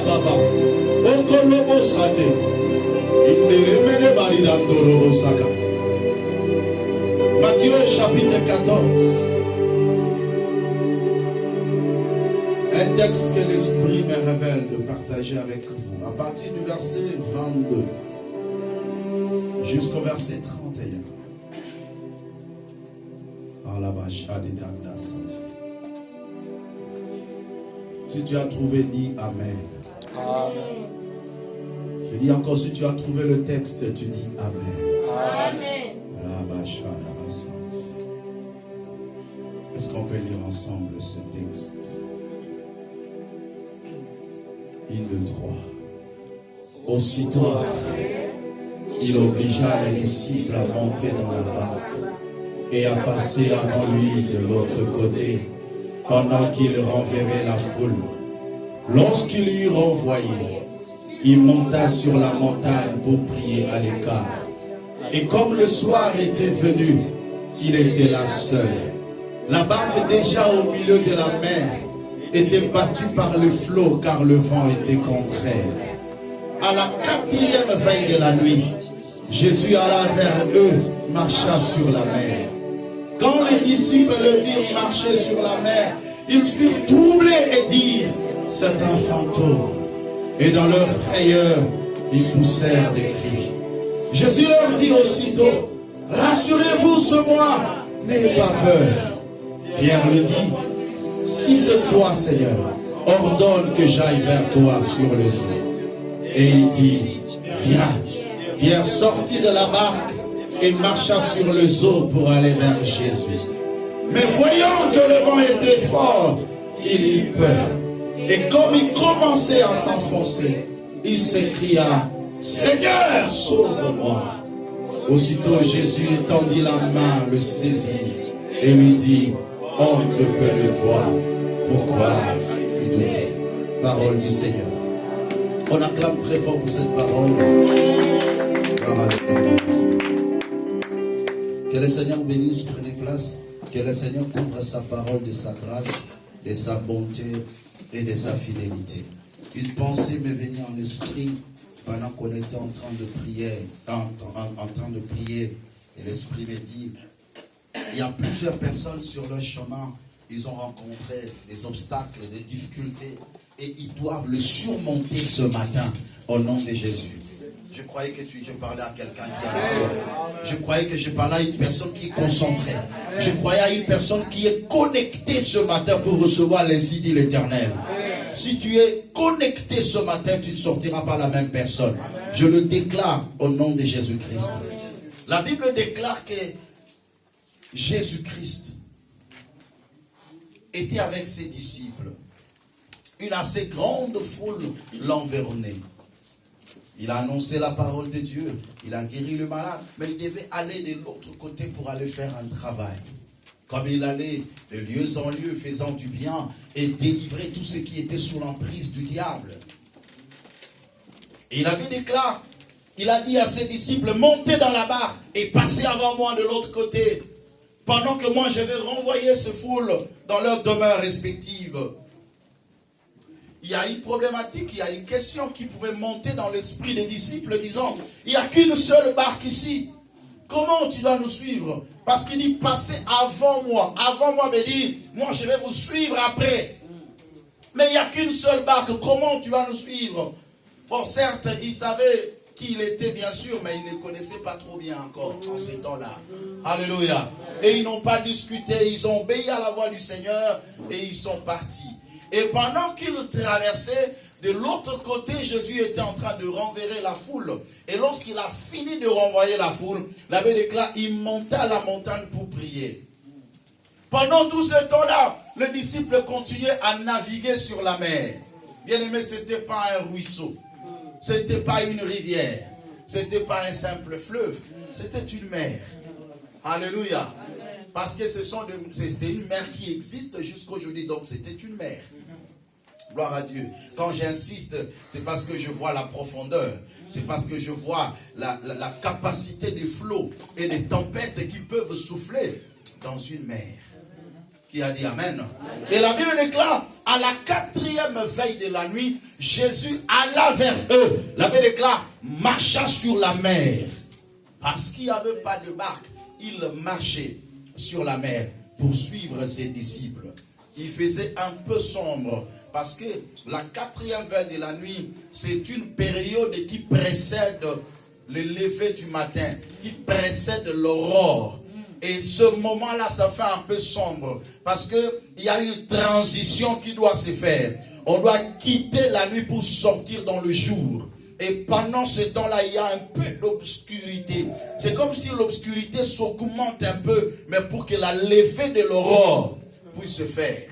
baba. Okolobo sate. Inderemene baridandorobo saka. Matthieu chapitre 14. Un texte que l'Esprit me révèle de partager avec vous. À partir du verset 22 jusqu'au verset 31. Si tu as trouvé, dis Amen. Amen. Je dis encore, si tu as trouvé le texte, tu dis Amen. Amen. Est-ce qu'on peut lire ensemble ce texte? 1, 2, 3. Aussitôt après, il obligea les disciples à monter dans la barque et à passer avant lui de l'autre côté, pendant qu'il renverrait la foule. Lorsqu'il y eut renvoyé, il monta sur la montagne pour prier à l'écart. Et comme le soir était venu, il était là seul. La barque déjà au milieu de la mer était battue par le flot car le vent était contraire. À la 4e veille de la nuit, Jésus alla vers eux, marcha sur la mer. Quand les disciples le virent marcher sur la mer, ils furent troublés et dirent, c'est un fantôme. Et dans leur frayeur, ils poussèrent des cris. Jésus leur dit aussitôt, rassurez-vous, c'est moi, n'ayez pas peur. Pierre lui dit, si c'est toi, Seigneur, ordonne que j'aille vers toi sur les eaux. Et il dit, viens. Pierre sortit de la barque et marcha sur les eaux pour aller vers Jésus. Mais voyant que le vent était fort, il eut peur. Et comme il commençait à s'enfoncer, il s'écria, Seigneur, sauve-moi. Aussitôt Jésus étendit la main, le saisit et lui dit, homme de peu de foi, pourquoi tu doutes? Parole du Seigneur. On acclame très fort pour cette parole. Que le Seigneur vous bénisse, prenez place. Que le Seigneur couvre sa parole de sa grâce, de sa bonté et de sa fidélité. Une pensée m'est venue en esprit pendant qu'on était en train de prier, en train de prier. Et l'Esprit me dit, il y a plusieurs personnes sur leur chemin, ils ont rencontré des obstacles, des difficultés, et ils doivent le surmonter ce matin, au nom de Jésus. Je croyais que je parlais à quelqu'un qui a raison. Je croyais que je parlais à une personne qui est concentrée. Je croyais à une personne qui est connectée ce matin pour recevoir les idées de l'Éternel. Si tu es connecté ce matin, tu ne sortiras pas la même personne. Je le déclare au nom de Jésus-Christ. La Bible déclare que Jésus-Christ était avec ses disciples. Une assez grande foule l'environnait. Il a annoncé la parole de Dieu. Il a guéri le malade. Mais il devait aller de l'autre côté pour aller faire un travail. Comme il allait de lieu en lieu, faisant du bien et délivrer tout ce qui était sous l'emprise du diable. Et il avait déclaré, il a dit à ses disciples, montez dans la barque et passez avant moi de l'autre côté. Pendant que moi je vais renvoyer ces foules dans leurs demeures respectives. Il y a une problématique, il y a une question qui pouvait monter dans l'esprit des disciples, disant, il n'y a qu'une seule barque ici. Comment tu dois nous suivre? Parce qu'il dit, passez avant moi. Avant moi veut dire, moi je vais vous suivre après. Mais il n'y a qu'une seule barque, comment tu vas nous suivre? Bon, certes, il savait qui il était, bien sûr, mais il ne connaissait pas trop bien encore en ces temps-là. Alléluia. Et ils n'ont pas discuté, ils ont obéi à la voix du Seigneur et ils sont partis. Et pendant qu'ils traversaient, de l'autre côté, Jésus était en train de renverser la foule. Et lorsqu'il a fini de renvoyer la foule, la Bible déclare, il monta à la montagne pour prier. Pendant tout ce temps-là, le disciple continuait à naviguer sur la mer. Bien aimé, ce n'était pas un ruisseau. Ce n'était pas une rivière. Ce n'était pas un simple fleuve. C'était une mer. Alléluia. Parce que c'est une mer qui existe jusqu'aujourd'hui. Donc c'était une mer. Gloire à Dieu. Quand j'insiste, c'est parce que je vois la profondeur. C'est parce que je vois la capacité des flots et des tempêtes qui peuvent souffler dans une mer. Qui a dit Amen. Et la Bible déclare, à la 4e veille de la nuit, Jésus alla vers eux. La Bible déclare, marcha sur la mer. Parce qu'il n'y avait pas de barque, il marchait sur la mer pour suivre ses disciples. Il faisait un peu sombre parce que la 4e veille de la nuit, c'est une période qui précède le lever du matin, qui précède l'aurore. Et ce moment-là, ça fait un peu sombre. Parce qu'il y a une transition qui doit se faire. On doit quitter la nuit pour sortir dans le jour. Et pendant ce temps-là, il y a un peu d'obscurité. C'est comme si l'obscurité s'augmente un peu, mais pour que la levée de l'aurore puisse se faire.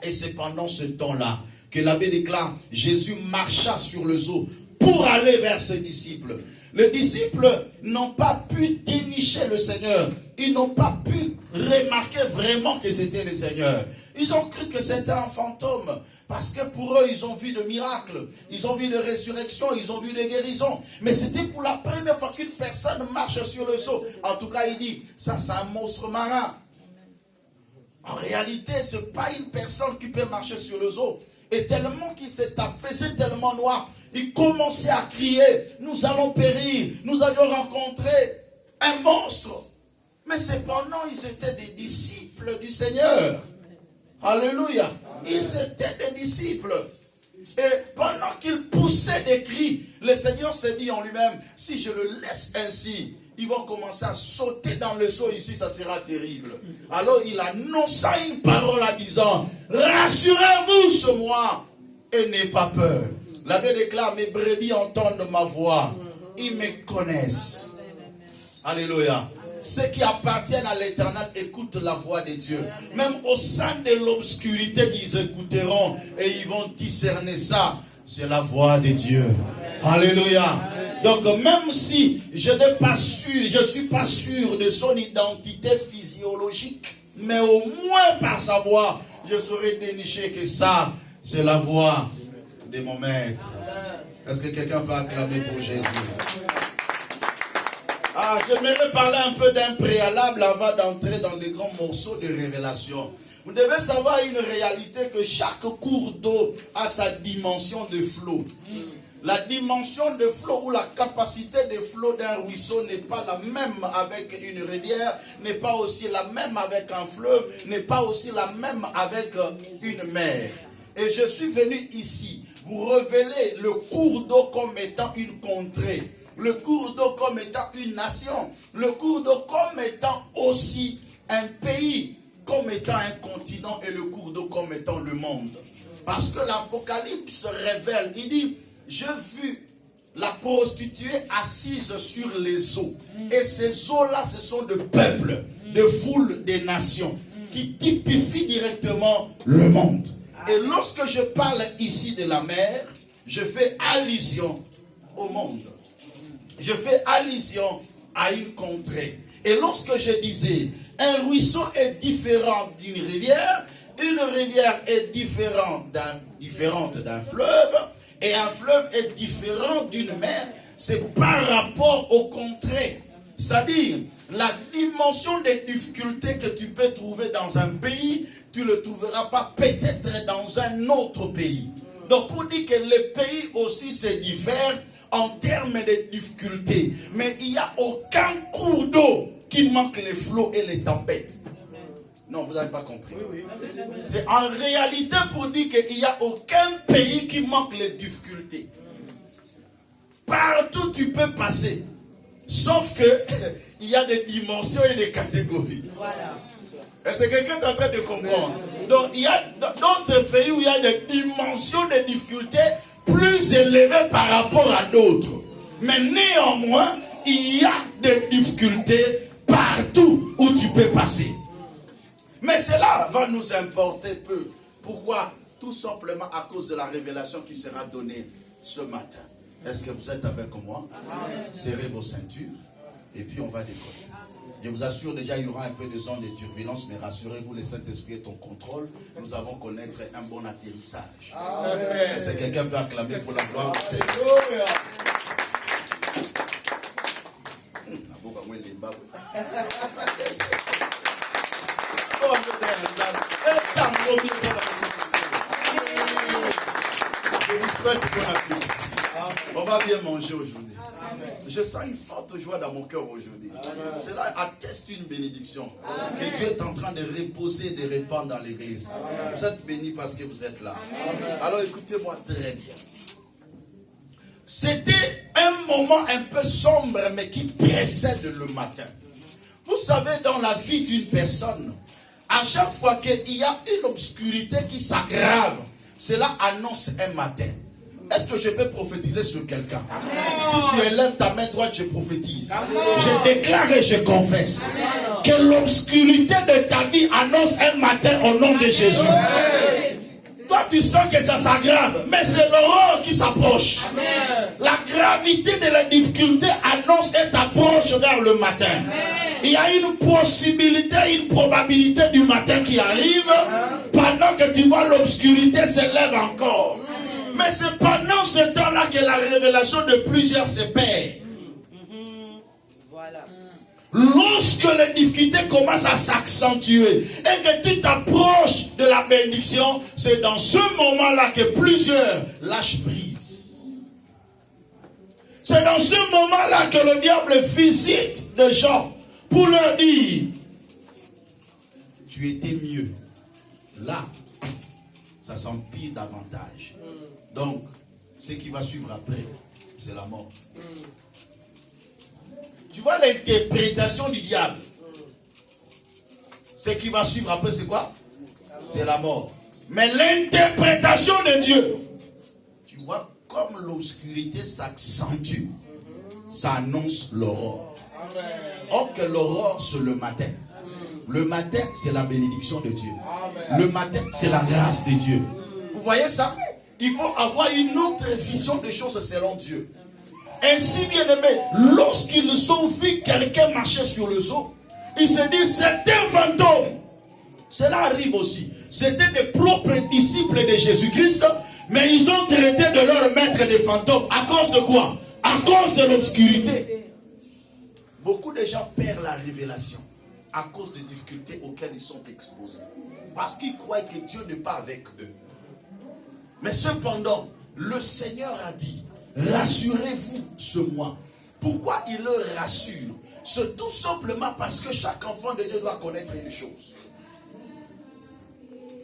Et c'est pendant ce temps-là que l'abbé déclare, Jésus marcha sur les eaux pour aller vers ses disciples. Les disciples n'ont pas pu dénicher le Seigneur. Ils n'ont pas pu remarquer vraiment que c'était le Seigneur. Ils ont cru que c'était un fantôme. Parce que pour eux, ils ont vu de miracles. Ils ont vu de résurrections. Ils ont vu de guérisons. Mais c'était pour la première fois qu'une personne marche sur le seau. En tout cas, il dit, ça c'est un monstre marin. En réalité, ce n'est pas une personne qui peut marcher sur le seau. Et tellement qu'il s'est affaissé, tellement noir, il commençait à crier, nous allons périr, nous allons rencontrer un monstre. Mais cependant, ils étaient des disciples du Seigneur. Alléluia. Ils étaient des disciples. Et pendant qu'ils poussaient des cris, le Seigneur s'est dit en lui-même, si je le laisse ainsi, ils vont commencer à sauter dans le seau ici, ça sera terrible. Alors il annonça une parole en disant, rassurez-vous ce mois et n'ayez pas peur. La Bible déclare, mes brebis entendent ma voix, ils me connaissent. Alléluia. Ceux qui appartiennent à l'Éternel écoutent la voix de Dieu. Même au sein de l'obscurité, ils écouteront et ils vont discerner ça. C'est la voix de Dieu. Alléluia. Donc même si je ne suis pas sûr de son identité physiologique, mais au moins par sa voix, je saurais dénicher que ça, c'est la voix de mon maître. Est-ce que quelqu'un peut acclamer pour Jésus? J'aimerais parler un peu d'un préalable avant d'entrer dans les grands morceaux de révélation. Vous devez savoir une réalité que chaque cours d'eau a sa dimension de flot. La dimension de flot ou la capacité de flot d'un ruisseau n'est pas la même avec une rivière, n'est pas aussi la même avec un fleuve, n'est pas aussi la même avec une mer. Et je suis venu ici vous révéler le cours d'eau comme étant une contrée, le cours d'eau comme étant une nation, le cours d'eau comme étant aussi un pays, comme étant un continent et le cours d'eau comme étant le monde. Parce que l'Apocalypse révèle, il dit, j'ai vu la prostituée assise sur les eaux. Et ces eaux-là, ce sont de peuples, de foules, des nations, qui typifient directement le monde. Et lorsque je parle ici de la mer, je fais allusion au monde. Je fais allusion à une contrée. Et lorsque je disais, un ruisseau est différent d'une rivière, une rivière est différente d'un fleuve, et un fleuve est différent d'une mer, c'est par rapport aux contrées. C'est-à-dire, la dimension des difficultés que tu peux trouver dans un pays, tu ne le trouveras pas peut-être dans un autre pays. Donc, pour dire que les pays aussi se diffèrent en termes de difficultés, mais il n'y a aucun cours d'eau qui manque les flots et les tempêtes. Non, vous n'avez pas compris. C'est en réalité pour dire qu'il n'y a aucun pays qui manque les difficultés. Partout tu peux passer. Sauf que il y a des dimensions et des catégories. Voilà. Est-ce que quelqu'un est en train de comprendre? Donc il y a d'autres pays où il y a des dimensions de difficultés plus élevées par rapport à d'autres. Mais néanmoins, il y a des difficultés partout où tu peux passer. Mais cela va nous importer peu. Pourquoi? Tout simplement à cause de la révélation qui sera donnée ce matin. Est-ce que vous êtes avec moi? Serrez vos ceintures et puis on va décoller. Je vous assure déjà il y aura un peu de zone de turbulence, mais rassurez-vous, le Saint-Esprit est en contrôle. Nous allons connaître un bon atterrissage. Est-ce que quelqu'un peut acclamer pour la gloire? On va bien manger aujourd'hui. Je sens une forte joie dans mon cœur aujourd'hui. Cela atteste une bénédiction que Dieu est en train de reposer, de répandre dans l'église. Vous êtes bénis parce que vous êtes là. Alors écoutez-moi très bien. C'était un moment un peu sombre, mais qui précède le matin. Vous savez, dans la vie d'une personne, à chaque fois qu'il y a une obscurité qui s'aggrave, cela annonce un matin. Est-ce que je peux prophétiser sur quelqu'un? Si tu élèves ta main droite, je prophétise. Je déclare et je confesse que l'obscurité de ta vie annonce un matin au nom de Jésus. Toi, tu sens que ça s'aggrave, mais c'est l'aurore qui s'approche. La gravité de la difficulté annonce et t'approche vers le matin. Il y a une possibilité, une probabilité du matin qui arrive pendant que tu vois l'obscurité s'élève encore. Mais c'est pendant ce temps-là que la révélation de plusieurs s'épère. Voilà. Lorsque les difficultés commencent à s'accentuer et que tu t'approches de la bénédiction, c'est dans ce moment-là que plusieurs lâchent prise. C'est dans ce moment-là que le diable visite des gens pour leur dire: tu étais mieux. Là, ça s'empire davantage. Donc, ce qui va suivre après, c'est la mort. Tu vois l'interprétation du diable. Ce qui va suivre après, c'est quoi? C'est la mort. Mais l'interprétation de Dieu, tu vois, comme l'obscurité s'accentue, ça annonce l'aurore. Or que l'aurore, c'est le matin. Le matin, c'est la bénédiction de Dieu. Le matin, c'est la grâce de Dieu. Vous voyez ça? Il faut avoir une autre vision des choses selon Dieu. Ainsi, bien aimé, lorsqu'ils ont vu quelqu'un marcher sur le seau, ils se disent: c'est un fantôme. Cela arrive aussi. C'était des propres disciples de Jésus-Christ, mais ils ont traité de leur maître des fantômes. À cause de quoi? À cause de l'obscurité. Beaucoup de gens perdent la révélation à cause des difficultés auxquelles ils sont exposés. Parce qu'ils croient que Dieu n'est pas avec eux. Mais cependant, le Seigneur a dit: rassurez-vous ce mois. Pourquoi il le rassure? C'est tout simplement parce que chaque enfant de Dieu doit connaître une chose.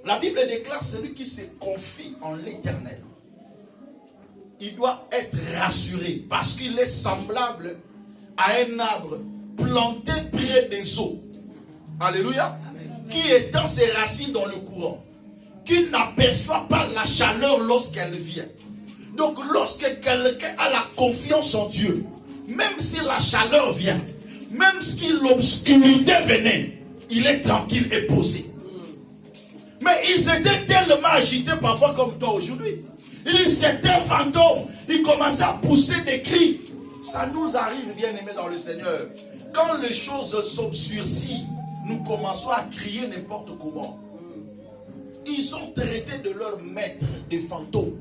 La Bible déclare: celui qui se confie en l'Éternel, il doit être rassuré parce qu'il est semblable à un arbre planté près des eaux. Alléluia. Qui étend ses racines dans le courant, qui n'aperçoit pas la chaleur lorsqu'elle vient. Donc lorsque quelqu'un a la confiance en Dieu, même si la chaleur vient, même si l'obscurité venait, il est tranquille et posé. Mais ils étaient tellement agités parfois comme toi aujourd'hui. Ils étaient fantômes. Ils commençaient à pousser des cris. Ça nous arrive, bien aimés dans le Seigneur. Quand les choses s'obscurcissent, nous commençons à crier n'importe comment. Ils ont traité de leur maître des fantômes.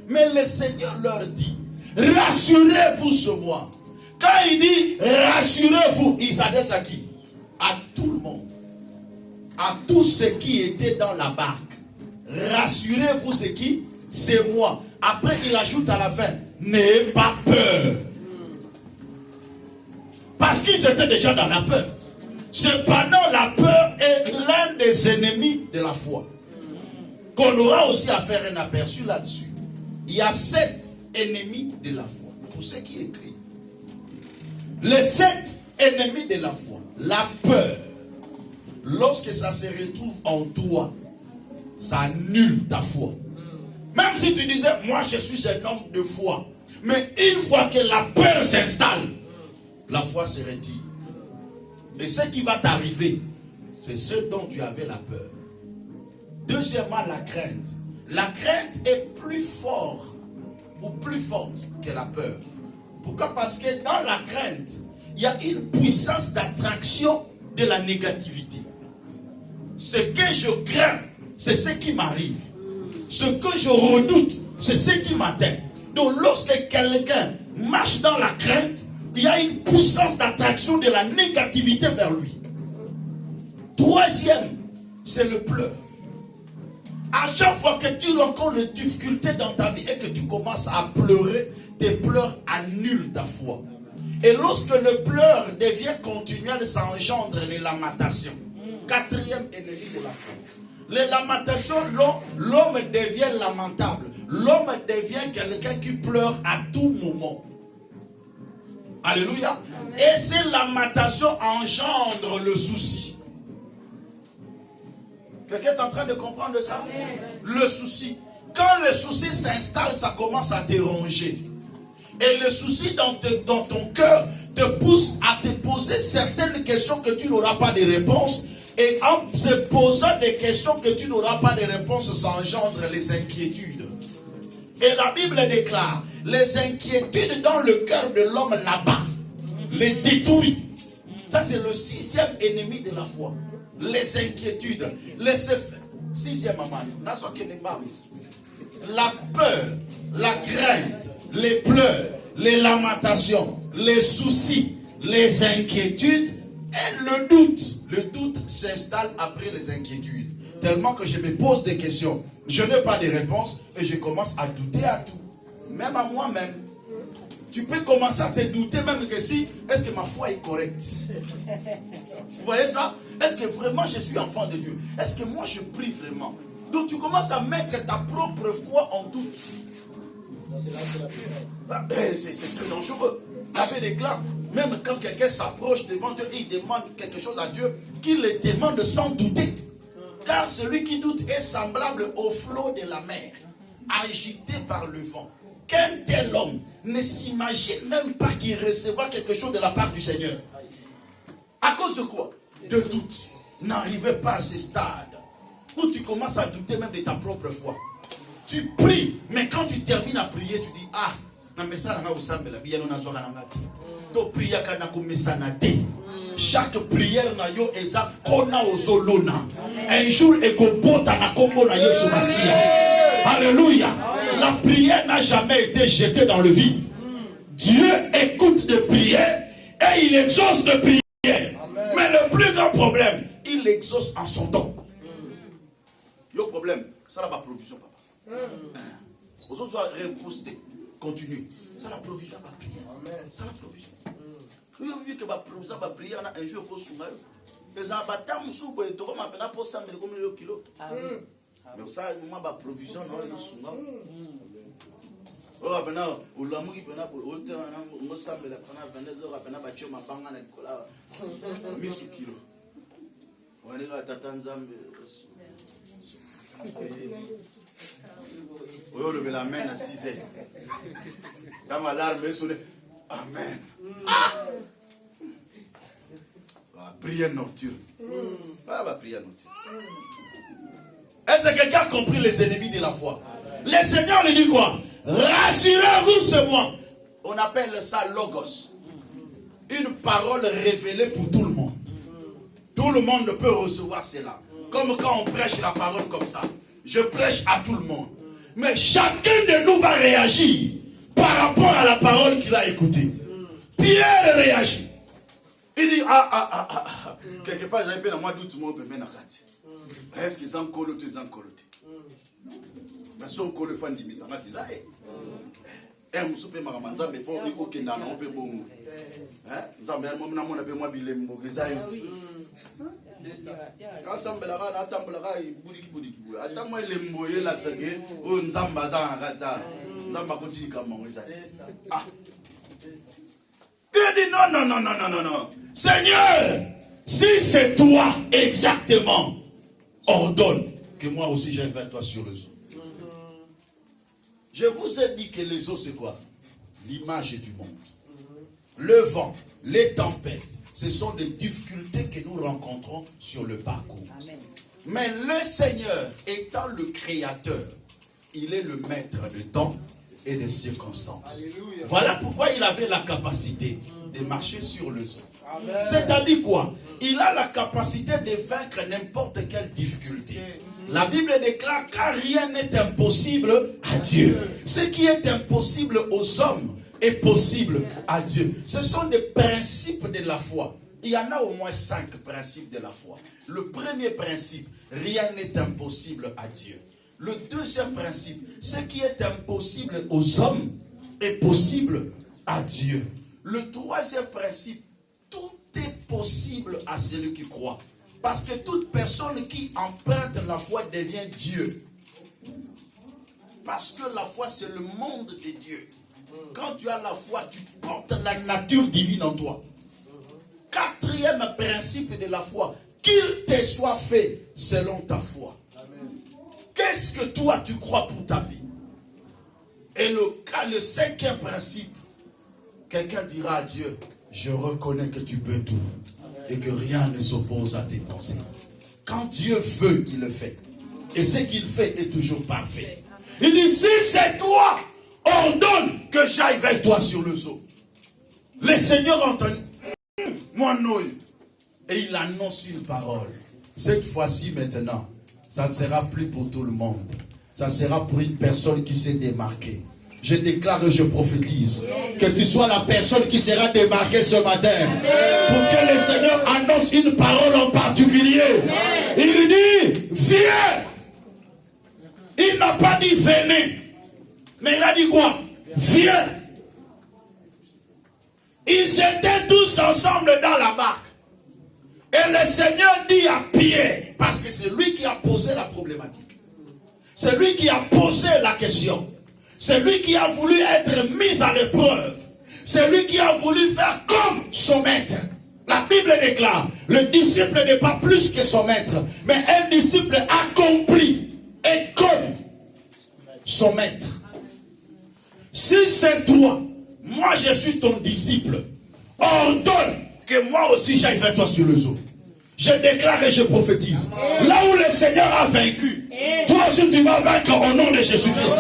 Mais le Seigneur leur dit: rassurez-vous ce mois. Quand il dit rassurez-vous, il s'adresse à qui? À tout le monde. À tous ceux qui étaient dans la barque. Rassurez-vous, c'est qui? C'est moi. Après, il ajoute à la fin: n'ayez pas peur. Parce qu'ils étaient déjà dans la peur. Cependant, la peur est l'un des ennemis de la foi. Qu'on aura aussi à faire un aperçu là-dessus. Il y a 7 ennemis de la foi. Pour ceux qui écrivent. Les 7 ennemis de la foi. La peur. Lorsque ça se retrouve en toi, ça annule ta foi. Même si tu disais: moi je suis un homme de foi. Mais une fois que la peur s'installe, la foi se retire. Et ce qui va t'arriver, c'est ce dont tu avais la peur. Deuxièmement, la crainte. La crainte est plus forte ou plus forte que la peur. Pourquoi? Parce que dans la crainte, il y a une puissance d'attraction de la négativité. Ce que je crains, c'est ce qui m'arrive. Ce que je redoute, c'est ce qui m'atteint. Donc lorsque quelqu'un marche dans la crainte, il y a une puissance d'attraction de la négativité vers lui. Troisième, c'est le pleur. À chaque fois que tu rencontres des difficultés dans ta vie et que tu commences à pleurer, tes pleurs annulent ta foi. Et lorsque le pleur devient continuel, ça engendre les lamentations. Quatrième ennemi de la foi. Les lamentations, l'homme devient lamentable. L'homme devient quelqu'un qui pleure à tout moment. Alléluia. Et ces lamentations engendrent le souci. Quelqu'un est en train de comprendre ça? Le souci. Quand le souci s'installe, ça commence à te ronger. Et le souci dans ton cœur te pousse à te poser certaines questions que tu n'auras pas de réponse. Et en se posant des questions que tu n'auras pas de réponse, ça engendre les inquiétudes. Et la Bible déclare, les inquiétudes dans le cœur de l'homme là-bas, les détruit. Ça c'est le sixième ennemi de la foi. Les inquiétudes, sixième maman, la peur, la crainte, les pleurs, les lamentations, les soucis, les inquiétudes et le doute. Le doute s'installe après les inquiétudes. Tellement que je me pose des questions. Je n'ai pas de réponse et je commence à douter à tout. Même à moi-même. Tu peux commencer à te douter même que si, est-ce que ma foi est correcte? Vous voyez ça? Est-ce que vraiment je suis enfant de Dieu? Est-ce que moi je prie vraiment? Donc tu commences à mettre ta propre foi en doute. C'est très dangereux. La Bible déclare, même quand quelqu'un s'approche devant Dieu et il demande quelque chose à Dieu, qu'il le demande sans douter. Car celui qui doute est semblable au flot de la mer, agité par le vent. Qu'un tel homme ne s'imagine même pas qu'il recevra quelque chose de la part du Seigneur. À cause de quoi? De doute. N'arrivez pas à ce stade où tu commences à douter même de ta propre foi. Tu pries, mais quand tu termines à prier, tu dis, ah, chaque prière na yo eza kona ozolona. Un jour ekobota na kombo na Yesu Masia. Alléluia. La prière n'a jamais été jetée dans le vide. Dieu écoute des prières et il exauce des prières. Mais le plus grand problème, il exauce en son temps. Le problème, ça n'a pas provision, papa. Aux autres soient repostés, continue. Ça la provision, pas prière. Ça la provision. Oui, oui, que ma provision, ma prière, un jour pour soumettre. Les abattements, sous le tour, ma peine pour 100 kilos. Mais ça, moi, ma provision, non, il est soumettre. Oh, maintenant, au l'amour qui peut n'a pas autant, on me semble la prendre 22 heures, à peine battu ma banque à l'école. 1000 kilos. On est à Tatanzambe. On lever la main à 6 heures. Quand ma larme est sonnée, amen. Prière nocturne. Prière nocturne. Est-ce que quelqu'un a compris les ennemis de la foi? Le Seigneur lui dit quoi? Rassurez-vous, c'est moi. On appelle ça logos. Une parole révélée pour tout le monde. Tout le monde peut recevoir cela. Comme quand on prêche la parole comme ça. Je prêche à tout le monde. Mais chacun de nous va réagir par rapport à la parole qu'il a écoutée. Pierre réagit. Il dit, quelque part, j'avais fait dans moi doute, moi, mais est-ce qu'ils ont coloté, ils ont coloté. Mais si on colle le fan d'Imisa, on a dit, un souper maramanza, mais il faut qu'il y ait un peu bon. Nous avons un peu moins bilembo, que ça quand Sambelara, Atambelara, Boudi, attends moi les moyens là, c'est que on Zambaza, Zamba continue comme on ça. Il dit non. Seigneur, si c'est toi exactement, ordonne que moi aussi j'aille vers toi sur les eaux. Je vous ai dit que les eaux c'est quoi? L'image du monde. Le vent, les tempêtes. Ce sont des difficultés que nous rencontrons sur le parcours. Amen. Mais le Seigneur étant le créateur, il est le maître de temps et des circonstances. Alléluia. Voilà pourquoi il avait la capacité de marcher sur le sang. C'est-à-dire quoi? Il a la capacité de vaincre n'importe quelle difficulté. La Bible déclare car rien n'est impossible à Dieu. Ce qui est impossible aux hommes est possible à Dieu. Ce sont des principes de la foi. Il y en a au moins 5 principes de la foi. Le premier principe, rien n'est impossible à Dieu. Le deuxième principe, ce qui est impossible aux hommes est possible à Dieu. Le troisième principe, tout est possible à celui qui croit. Parce que toute personne qui emprunte la foi devient Dieu. Parce que la foi, c'est le monde de Dieu. Quand tu as la foi, tu portes la nature divine en toi. Quatrième principe de la foi, qu'il te soit fait selon ta foi. Qu'est-ce que toi tu crois pour ta vie? Et le cinquième principe, quelqu'un dira à Dieu, je reconnais que tu peux tout et que rien ne s'oppose à tes pensées. Quand Dieu veut, il le fait. Et ce qu'il fait est toujours parfait. Il dit, si c'est toi, ordonne que j'aille vers toi sur le eau. Le Seigneur entend, moi non. Et il annonce une parole. Cette fois-ci maintenant, ça ne sera plus pour tout le monde. Ça sera pour une personne qui s'est démarquée. Je déclare et je prophétise que tu sois la personne qui sera démarquée ce matin. Pour que le Seigneur annonce une parole en particulier. Il lui dit, viens. Il n'a pas dit venez. Mais il a dit quoi? Viens. Ils étaient tous ensemble dans la barque. Et le Seigneur dit à Pierre, parce que c'est lui qui a posé la problématique. C'est lui qui a posé la question. C'est lui qui a voulu être mis à l'épreuve. C'est lui qui a voulu faire comme son maître. La Bible déclare, le disciple n'est pas plus que son maître, mais un disciple accompli et comme son maître. Si c'est toi, moi je suis ton disciple, ordonne que moi aussi j'aille vers toi sur le eau. Je déclare et je prophétise. Là où le Seigneur a vaincu, toi aussi tu vas vaincre au nom de Jésus-Christ.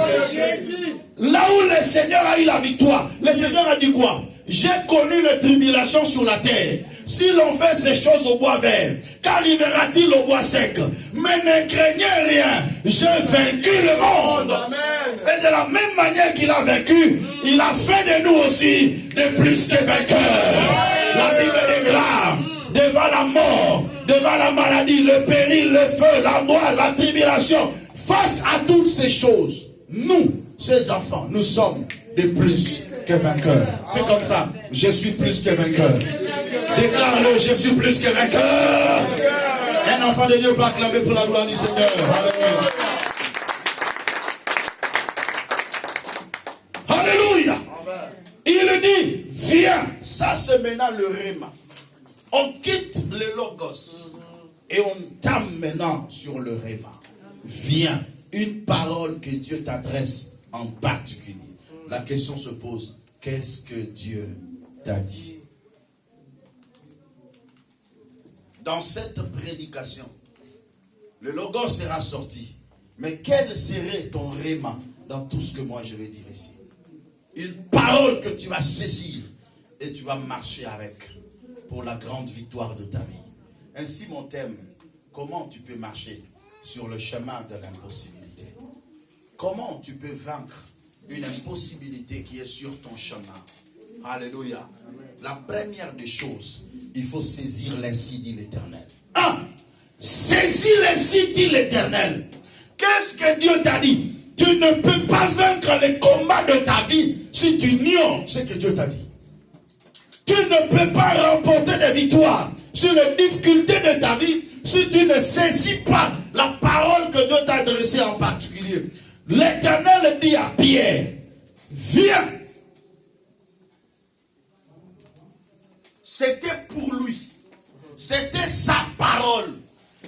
Là où le Seigneur a eu la victoire, le Seigneur a dit quoi? J'ai connu les tribulations sur la terre. Si l'on fait ces choses au bois vert, qu'arrivera-t-il au bois sec? Mais ne craignez rien, j'ai vaincu le monde. Et de la même manière qu'il a vaincu, il a fait de nous aussi des plus que vainqueurs. La Bible déclare, devant la mort, devant la maladie, le péril, le feu, l'angoisse, la tribulation, face à toutes ces choses, nous, ces enfants, nous sommes des plus que vainqueurs. Fais comme ça, je suis plus que vainqueur. Déclare-le, je suis plus que vainqueur. Un enfant de Dieu peut acclamer pour la gloire du Seigneur. Alléluia. Alléluia. Il dit, viens. Ça c'est maintenant le réma. On quitte le logos et on tame maintenant sur le réma. Viens. Une parole que Dieu t'adresse en particulier. La question se pose, qu'est-ce que Dieu t'a dit? Dans cette prédication, le logo sera sorti. Mais quel serait ton réma dans tout ce que moi je vais dire ici? Une parole que tu vas saisir et tu vas marcher avec pour la grande victoire de ta vie. Ainsi mon thème, comment tu peux marcher sur le chemin de l'impossibilité? Comment tu peux vaincre une impossibilité qui est sur ton chemin? Alléluia. La première des choses, il faut saisir l'ainsi dit l'Éternel. Saisis l'ainsi dit l'Éternel. Qu'est-ce que Dieu t'a dit? Tu ne peux pas vaincre les combats de ta vie si tu ignores ce que Dieu t'a dit. Tu ne peux pas remporter des victoires sur les difficultés de ta vie si tu ne saisis pas la parole que Dieu t'a adressée en particulier. L'Éternel dit à Pierre, viens. C'était pour lui. C'était sa parole.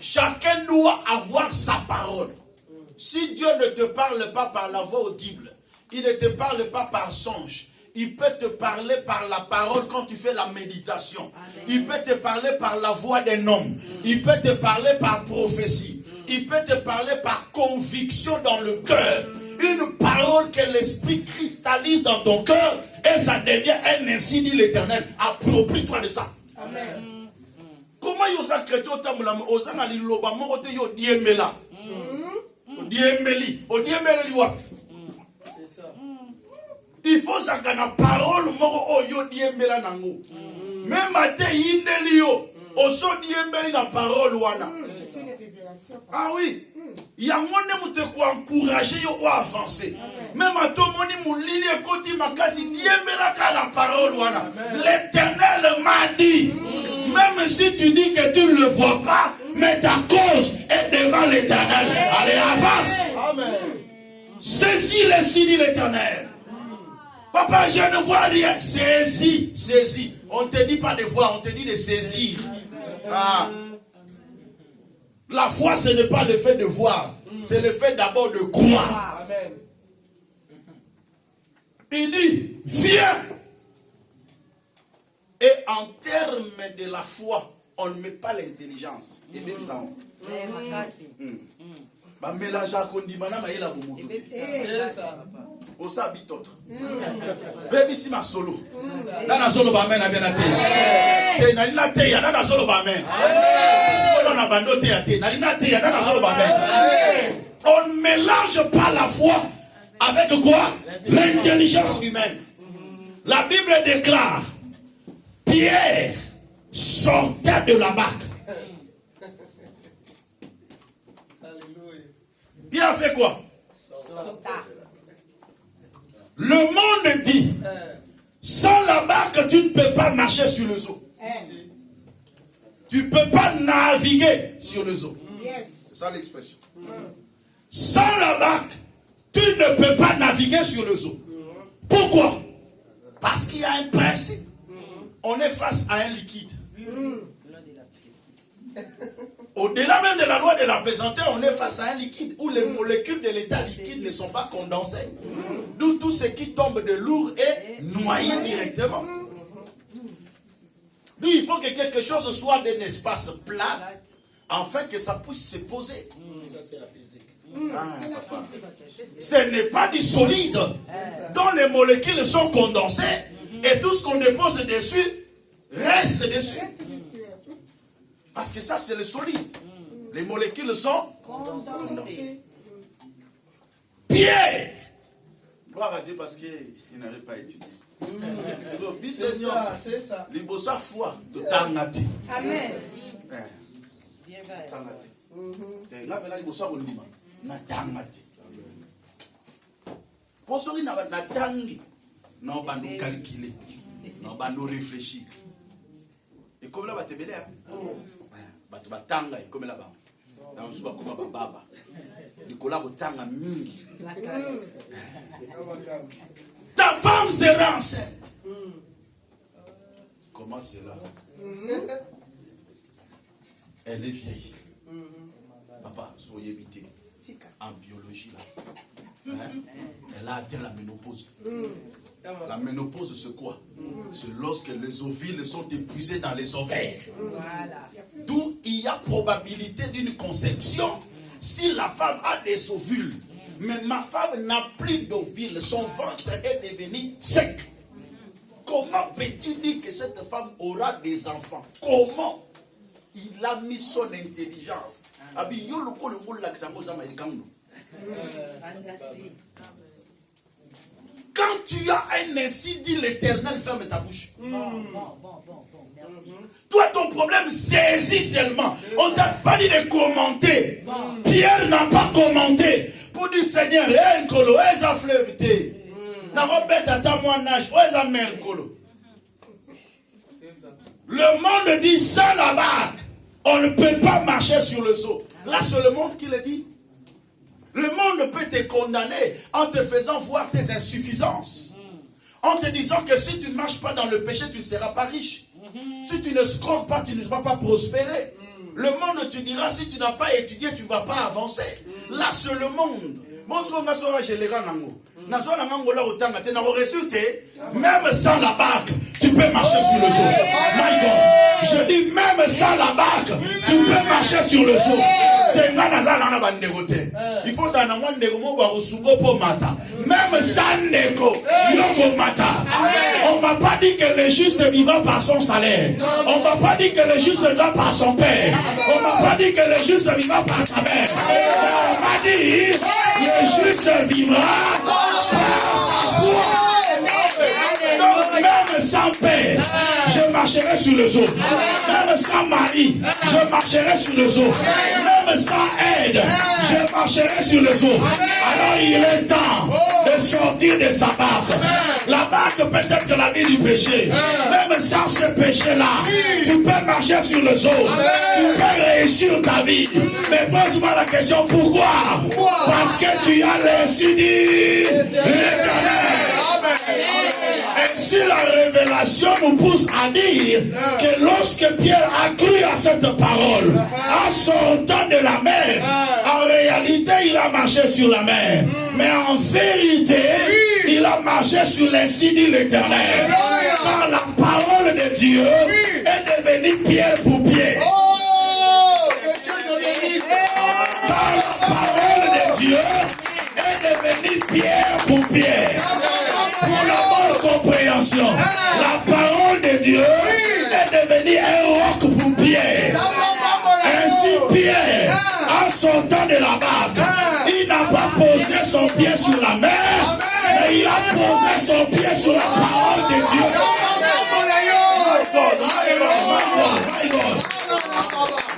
Chacun doit avoir sa parole. Si Dieu ne te parle pas par la voix audible, il ne te parle pas par songe, il peut te parler par la parole quand tu fais la méditation. Il peut te parler par la voix d'un homme. Il peut te parler par prophétie. Il peut te parler par conviction dans le cœur. Une parole que l'Esprit cristallise dans ton cœur et ça devient un ainsi dit l'Éternel. Approprie-toi de ça. Amen. Comment ils ont créé autant de choses? Il faut ça que la parole Même matin, il y a la parole. C'est une révélation. Ah oui. Il y a un monde qui t'a encouragé à avancer. Même à ton monde, la parole. L'Éternel m'a dit, même si tu dis que tu ne le vois pas, mais ta cause est devant l'Éternel. Allez, avance. Amen. Saisis les signes de l'Éternel. Papa, je ne vois rien. Saisis, saisis. On ne te dit pas de voir, on te dit de saisir. Ah. La foi, ce n'est pas le fait de voir. C'est le fait d'abord de croire. Amen. Il dit, viens. Et en termes de la foi, on ne met pas l'intelligence. Et même ça. Bah, mélange à Kondimana, mais il a beaucoup de choses. C'est ça. Au sabit autre. Baby si ma solo. Nana solo ba men na bien ate. Te na ina te ya nana solo ba men. On a bando te ate. Na ina te ya nana solo ba men. On ne mélange pas la foi avec quoi? L'intelligence humaine. La Bible déclare Pierre sortait de la barque. Pierre a fait quoi? Le monde dit, sans la barque, tu ne peux pas marcher sur les eaux. Tu ne peux pas naviguer sur les eaux. C'est ça l'expression. Sans la barque, tu ne peux pas naviguer sur les eaux. Pourquoi? Parce qu'il y a un principe. On est face à un liquide. Au-delà même de la loi de la pesanteur, on est face à un liquide où les molécules de l'état liquide ne sont pas condensées. D'où tout ce qui tombe de lourd est noyé directement. D'où il faut que quelque chose soit d'un espace plat afin que ça puisse se poser. Ça, c'est la physique. Ce n'est pas du solide dont les molécules sont condensées et tout ce qu'on dépose dessus reste dessus. Parce que ça, c'est le solide. Les molécules sont condensées. Pierre! Gloire à Dieu parce qu'il n'avait pas étudié. C'est ça, c'est ça. Les beaux foi de Tangati. Amen. Tangati. Les beaux na Tangati. Pour ceux qui n'ont pas tangi, non, pas nous calculer, non, pas nous réfléchir. Et comme là, tu es tu vas tanga et comme là-bas. Dans le comme baba. Le collab tanga mingi. Ta femme sera enceinte. Comment cela? Elle est vieille. Papa, soyez évité. En biologie là. Elle a atteint la ménopause. La ménopause, c'est quoi? C'est lorsque les ovules sont épuisés dans les ovaires. Voilà. D'où il y a probabilité d'une conception si la femme a des ovules. Mais ma femme n'a plus d'ovules. Son ventre est devenu sec. Comment peux-tu dire que cette femme aura des enfants? Comment? Il a mis son intelligence. Quand tu as un ainsi dit l'Éternel, ferme ta bouche. Bon. Toi, ton problème, saisis seulement. On ne t'a pas dit de commenter. Pierre n'a pas commenté. Pour dire, Seigneur, Nkolo, eza fleuve te. Na robet ata moinage, eza mer Nkolo. Le monde dit, sans la barque, on ne peut pas marcher sur le eau. Là, c'est le monde qui le dit. Le monde peut te condamner en te faisant voir tes insuffisances. En te disant que si tu ne marches pas dans le péché, tu ne seras pas riche. Si tu ne scroques pas, tu ne vas pas prospérer. Le monde te dira, si tu n'as pas étudié, tu ne vas pas avancer. Là, c'est le monde. Même sans la barque, tu peux marcher sur le eau. My God. Je dis, même sans la barque, tu peux marcher sur le eau. Il faut ça. Même sans négo, on ne m'a pas dit que le juste vivra par son salaire. On ne m'a pas dit que le juste vivra par son père. On ne m'a pas dit que le juste vivra par sa mère. On m'a dit le juste vivra par sa foi. Donc même sans père, je je marcherai sur les eaux. Même sans mari, je marcherai sur les eaux. Même sans aide, je marcherai sur les eaux. Alors il est temps de sortir de sa barque. La barque peut-être de la vie du péché. Même sans ce péché-là, tu peux marcher sur les eaux. Tu peux réussir ta vie. Mais pose-moi la question, pourquoi? Parce que tu as l'insu de l'Éternel. Ainsi la révélation nous pousse à dire que lorsque Pierre a cru à cette parole, en sortant de la mer, en réalité il a marché sur la mer. Mais en vérité, il a marché sur l'insigne de l'Éternel. Car la parole de Dieu est devenue pierre pour pierre. Car la parole de Dieu est devenue pierre pour pierre. Pour la bonne compréhension, la parole de Dieu est devenue un roc pour pierre. Ainsi Pierre, en sortant de la barque, il n'a pas posé son pied sur la mer, mais il a posé son pied sur la parole de Dieu.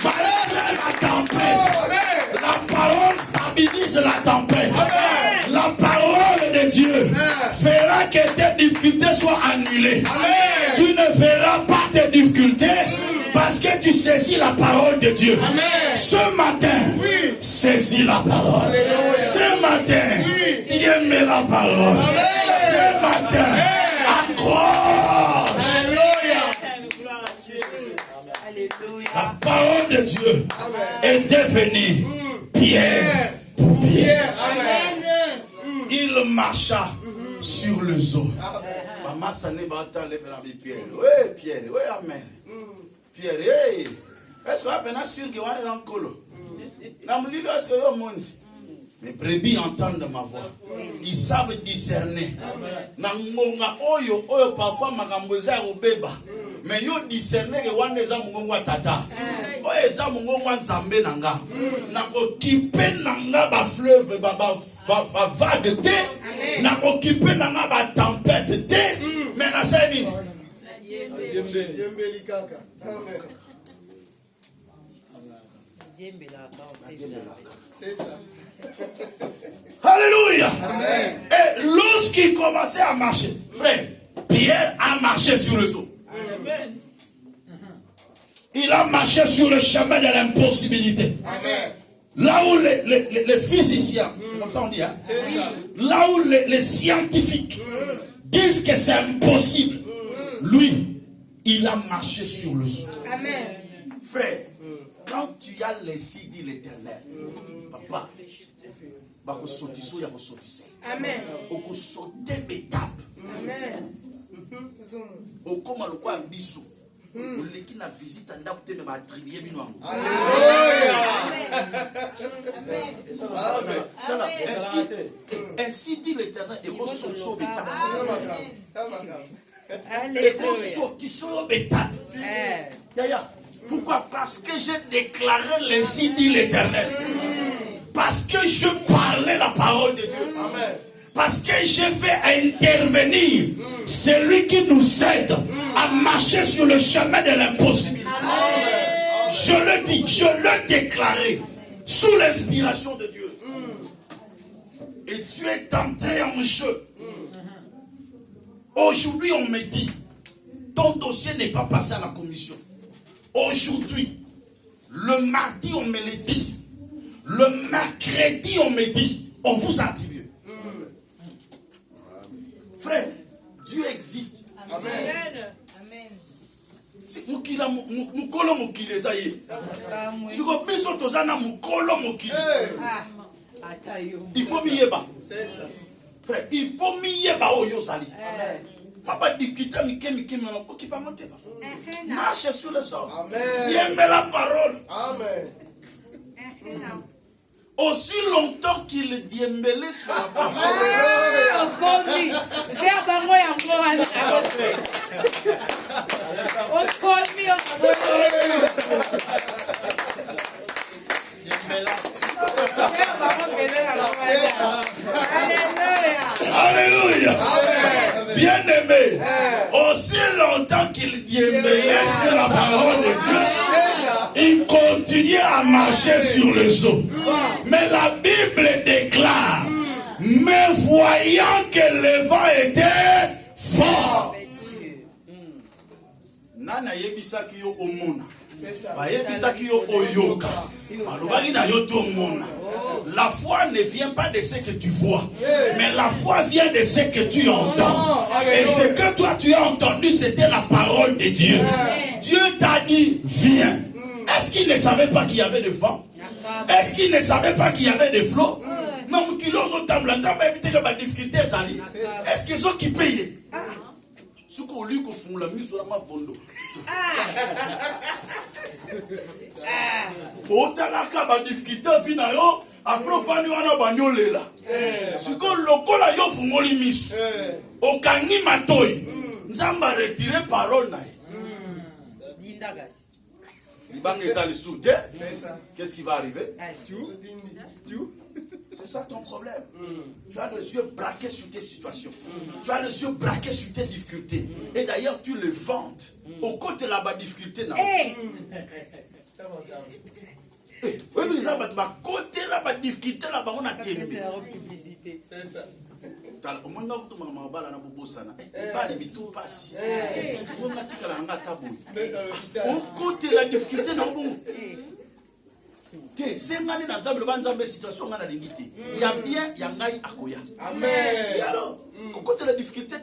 Malgré la tempête, la parole stabilise la tempête. La parole de Dieu fera que tes difficultés soient annulées. Tu ne verras pas tes difficultés parce que tu saisis la parole de Dieu. Ce matin, saisis la parole. Ce matin, aime la parole. Ce matin, accroche. La parole de Dieu est devenue pierre pour pierre. Il marcha sur les eaux. Maman, ça n'est pas tant les Pierre. Oui, Pierre, oui, amen. Pierre, hey. Est-ce qu'on a bien sûr que on est en colo? Est-ce que vous avez mes brebis entendent ma voix. Ils savent discerner. Nangonga oyo oyo parfois makamboza obeba. Mais yo discerner que wana eza mungongo tata. Oyo eza mungongo nzambe nanga. Na occupé nanga ba fleuve ba vague te. Na occupé nanga ba tempête te. Mais na c'est nini? Yembeli kaka. Amen. C'est ça. Alléluia. Et lorsqu'il commençait à marcher, frère, Pierre a marché sur les eaux. Amen. Il a marché sur le chemin de l'impossibilité. Amen. Là où les physiciens, c'est comme ça on dit, hein? Là où les scientifiques disent que c'est impossible, lui, il a marché sur les eaux. Amen. Frère, quand tu as laissé dire l'Éternel, papa, bako sotiso ya ko sotise. Amen. Oko sote betape. Amen. Okoma lokwa biso. Oleki na visite ndako te me ba attribuer bino ango. Amen. Ainsi dit l'Éternel, eko sotiso betape. Amen. Eko sotiso betape. Yaya, pourquoi? Parce que j'ai déclaré l'ainsi dit l'Éternel. Parce que je parlais la parole de Dieu. Amen. Parce que j'ai fait intervenir celui qui nous aide à marcher sur le chemin de l'impossibilité. Je le dis, je le déclaré sous l'inspiration de Dieu. Et tu es entré en jeu. Aujourd'hui, on me dit, ton dossier n'est pas passé à la commission. Aujourd'hui, le mardi, on me le dit. Le mercredi, on me dit, on vous attribue. Frère, Dieu existe. Amen. Amen. Si mukila mukolo mukile zaye. Si ko biso tozana mukolo mukile. Il faut miyeba. C'est ça. Frère, il faut miyeba oyo sali. Amen. Papa difficulté mike non ko kipa monte ba. Marche sur les eaux. Amen. Yembe la parole. Amen. Aussi longtemps qu'il diembelait sur la parole. Alléluia. bien-aimé, aussi longtemps qu'il démêlait sur la parole de Dieu, il continuait à marcher sur les eaux. Mais la Bible déclare, mais voyant que le vent était fort, Nana yebisaki yo omona. Bayebisaki yo oyoka. Alobaki na yo tomona. La foi ne vient pas de ce que tu vois, mais la foi vient de ce que tu entends. Et ce que toi tu as entendu, c'était la parole de Dieu. Dieu t'a dit, viens. Est-ce qu'il ne savait pas qu'il y avait des vents? Est-ce qu'il ne savait pas qu'il y avait des flots? Non, est-ce qu'ils ont qui payé? Ce qu'on lui confond la mise sur la vondo. Otalaka ba difficulté finayo après fani wana banyolela. Ce qu'on lokola yo fungoli mis. Okani matoi. Nzamba retirer parole na. Dindagas. Ibanga ça le soute. Qu'est-ce qui va arriver? C'est ça ton problème. Tu as les yeux braqués sur tes situations. Tu as les yeux braqués sur tes difficultés. Et d'ailleurs, tu les vantes. Au côté de la difficulté. Oui, mais ça va te côté la difficulté là-bas, on a terminé. C'est la publicité. C'est ça. Au moins, on a au côté de la difficulté, c'est une situation il y a bien, il y a akoya. Amen. Et alors, côté de la difficulté,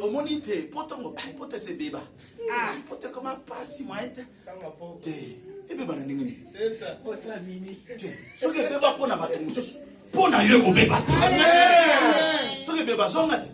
au moins, pote se béba. Pote comment passer moi et béba na nini. C'est ça. Pote la mini. Ce que béba pour na bato mususu. Pour na yego béba. Amen. Ce que béba zongati.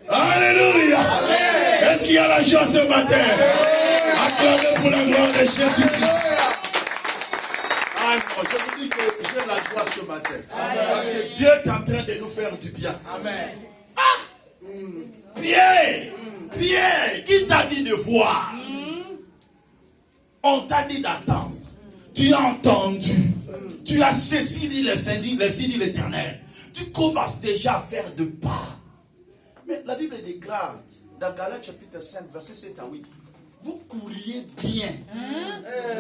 Alléluia. Est-ce qu'il y a la joie ce matin? Acclamez pour la gloire de Jésus-Christ. Je vous dis que j'ai la joie ce matin. Amen. Parce que Dieu est en train de nous faire du bien. Amen. Ah! Pierre, Pierre, qui t'a dit de voir? On t'a dit d'attendre. Tu as entendu. Tu as saisi les signes de l'Éternel. Tu commences déjà à faire de pas. Mais la Bible déclare dans Galates chapitre 5, verset 7 à 8. Vous couriez bien.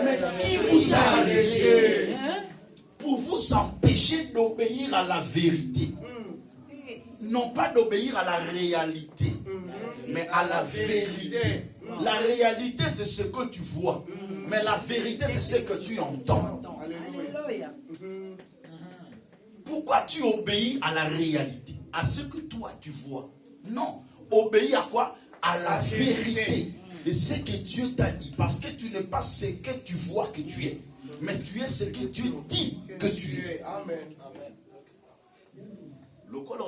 Mais qui vous a arrêté pour vous empêcher d'obéir à la vérité? Non pas d'obéir à la réalité, mais à la vérité. La réalité, c'est ce que tu vois. Mais la vérité, c'est ce que tu entends. Alléluia. Pourquoi tu obéis à la réalité? À ce que toi tu vois? Non. Obéis à quoi? À la vérité. Et ce que Dieu t'a dit. Parce que tu n'es pas ce que tu vois que tu es. Mais tu es ce que Dieu dit que tu es. Amen. Le col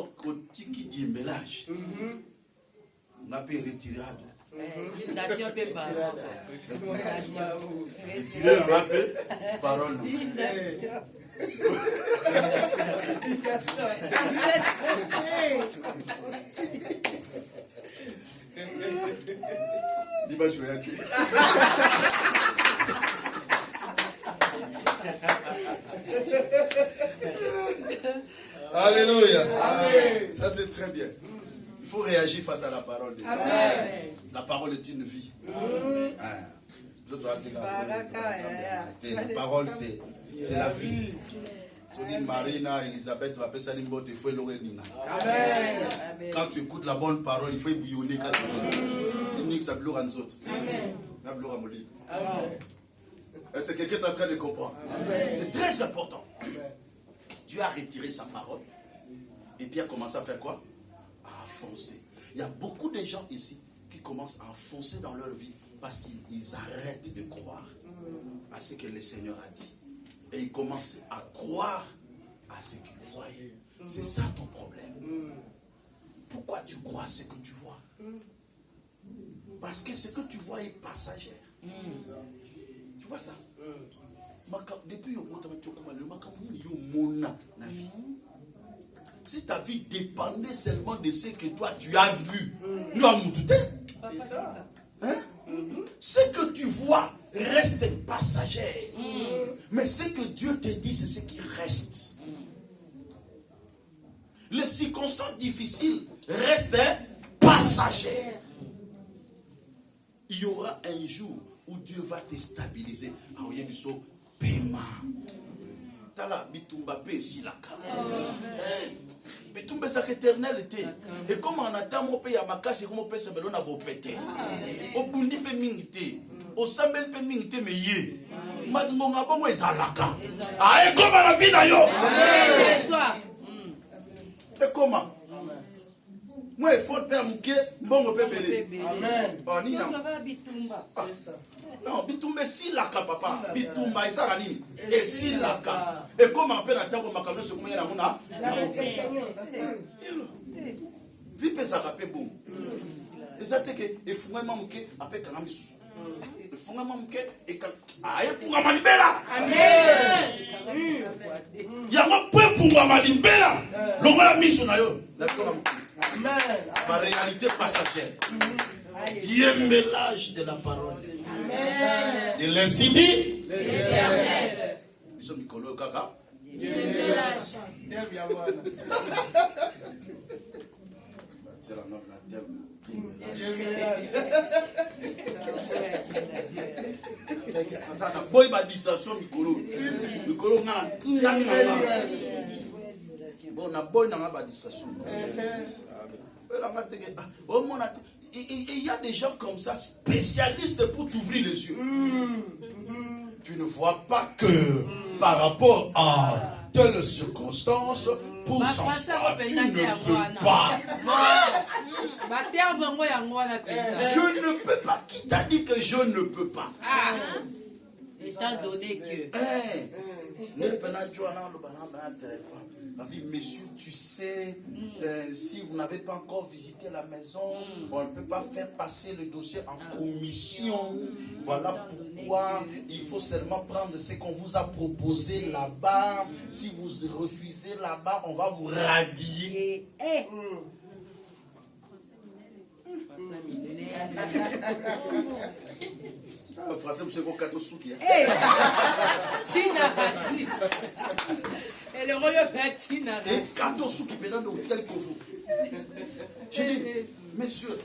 qui dit mélange. On a pu retirer. Retirer le rappel. Parole. Dis-moi, je vais arrêter. Alléluia. Amen. Ça c'est très bien. Il faut réagir face à la parole de Dieu. Amen. La parole est une vie. La parole c'est la vie. Marina, Elisabeth, tu appelles ça l'imbote, il faut l'orénina. Amen. Quand tu écoutes la bonne parole, il faut bouillonner quand tu écoutes. Ça bloque en autres. Amen. Est-ce que quelqu'un est en train de comprendre? C'est très important. Amen. Dieu a retiré sa parole. Et puis a commencé à faire quoi? À foncer. Il y a beaucoup de gens ici qui commencent à foncer dans leur vie parce qu'ils arrêtent de croire à ce que le Seigneur a dit. Et ils commencent à croire à ce qu'ils voient. C'est ça ton problème. Pourquoi tu crois à ce que tu vois? Parce que ce que tu vois est passager. Tu vois ça? depuis si ta vie dépendait seulement de ce que toi tu as vu, nous avons tout. C'est ça. Hein? Ce que tu vois reste passager. Mais ce que Dieu te dit, c'est ce qui reste. Les circonstances difficiles restent passagères. Il y aura un jour où Dieu va te stabiliser. Paiement. Tala bitumba pe silaka. Bitumba c'est éternalité. Et comme on attend mon pays à ma casse, comme on peut se mettre na bopete. Au bundi pe mingite. Au sambel pe mingite me ye. Madmonga bon moi ezalaka. Ah et comment la vie na yo? Et comment? Moi il faut père mouké mbongo pe belé. Amen. Oh ni na. C'est ça. Non, bitumba si la papa, bitumba isa nini? Et si la ka. Et comment appelle la table makamno se comment y a mona? Vipe ça rappelle bon. Et ça te que et funga mamuke appelle kanamisu. Et funga mamuke et kan ah et funga malibela. Amen. Ya ma point funga malibela. Longola misu na yo. Amen. Par réalité passagère. Dieu mélange de la parole. Amen. De l'ainsi dit l'Éternel. Nous sommes Nicolo Kaka. Dieu mélange. C'est la norme la terre. Dieu mélange. Ça n'a pas eu ma distinction Nicolo. Nicolo n'a bon, on a bonne distraction. Il y a des gens comme ça, spécialistes pour t'ouvrir les yeux. Tu ne vois pas que par rapport à telle circonstance, pour s'en sortir, tu ne peux pas. Je ne peux pas. Qui t'a dit que je ne peux pas? Étant donné que. Messieurs, tu sais, si vous n'avez pas encore visité la maison, on ne peut pas faire passer le dossier en commission. Voilà pourquoi il faut seulement prendre ce qu'on vous a proposé là-bas. Si vous refusez là-bas, on va vous radier. Le français, vous savez qu'on a souki. Et le royaume Tina. Et kato souki pendant le hôtel Kofu. J'ai dit, messieurs,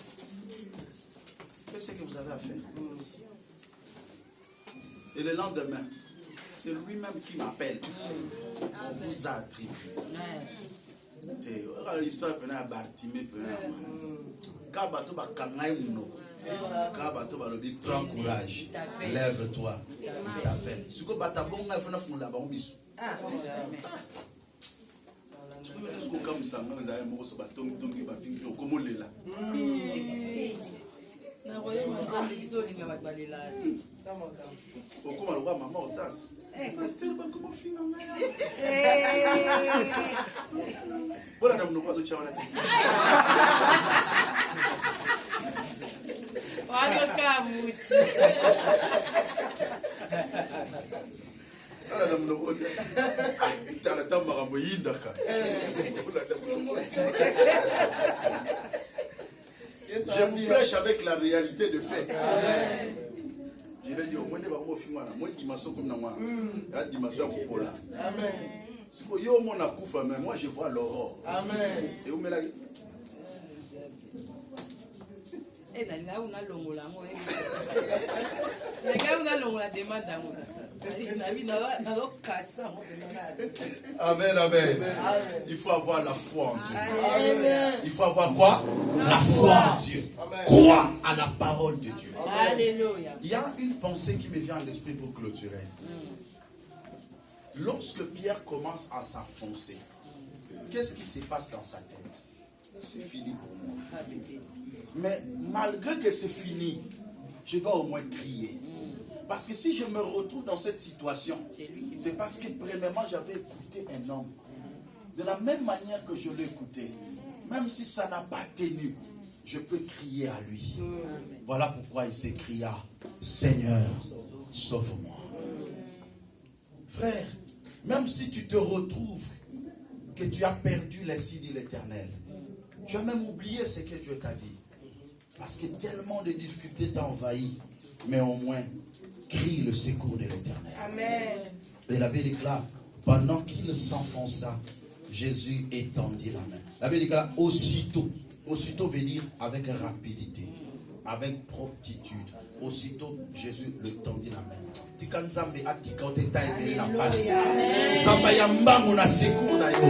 qu'est-ce que vous avez à faire? Et le lendemain, c'est lui-même qui m'appelle. On vous a attribué. L'histoire est à Bartimée. Kabato ba kangai muno. Kabato ba lobi, prends courage. Lève-toi. Il t'appelle. Si vous avez un peu de fond là-bas, on mise. Ah, tu peux dire que comme ça, vous avez un peu de bâton, vous avez un peu de comment les là. Comment le roi maman au tasse. Pasteur, comment finir voilà, nous pas de chaval. Je vous prêche avec la réalité de fait. Je vais dire, moi, je vais faire moi, dimension comme moi. La dimension pour là. Amen. Si vous avez mon akoufa, mais moi, je vois l'aurore. Amen. Et où me la. Et là, on a l'ongola. On a l'ongola demande à moi. Amen, amen. Il faut avoir la foi en Dieu. Amen. Il faut avoir quoi? La foi en Dieu. Crois à la parole de Dieu. Alléluia. Il y a une pensée qui me vient à l'esprit pour clôturer. Lorsque Pierre commence à s'enfoncer, qu'est-ce qui se passe dans sa tête? C'est fini pour moi. Mais malgré que c'est fini, je dois au moins crier. Parce que si je me retrouve dans cette situation, c'est parce que premièrement j'avais écouté un homme. De la même manière que je l'ai écouté, même si ça n'a pas tenu, je peux crier à lui. Amen. Voilà pourquoi il s'écria, Seigneur, sauve-moi. Frère, même si tu te retrouves que tu as perdu les signes de l'Éternel, tu as même oublié ce que Dieu t'a dit. Parce que tellement de difficultés t'ont envahi. Mais au moins, crie le secours de l'Éternel. Amen. Et la Bible déclare, pendant qu'il s'enfonça, Jésus étendit la main. La Bible déclare aussitôt. Aussitôt veut dire avec rapidité, avec promptitude. Aussitôt, Jésus le tendit la main. Tikanzambe atika oteta ebe la passe. Zamba yamba mona secours na yo.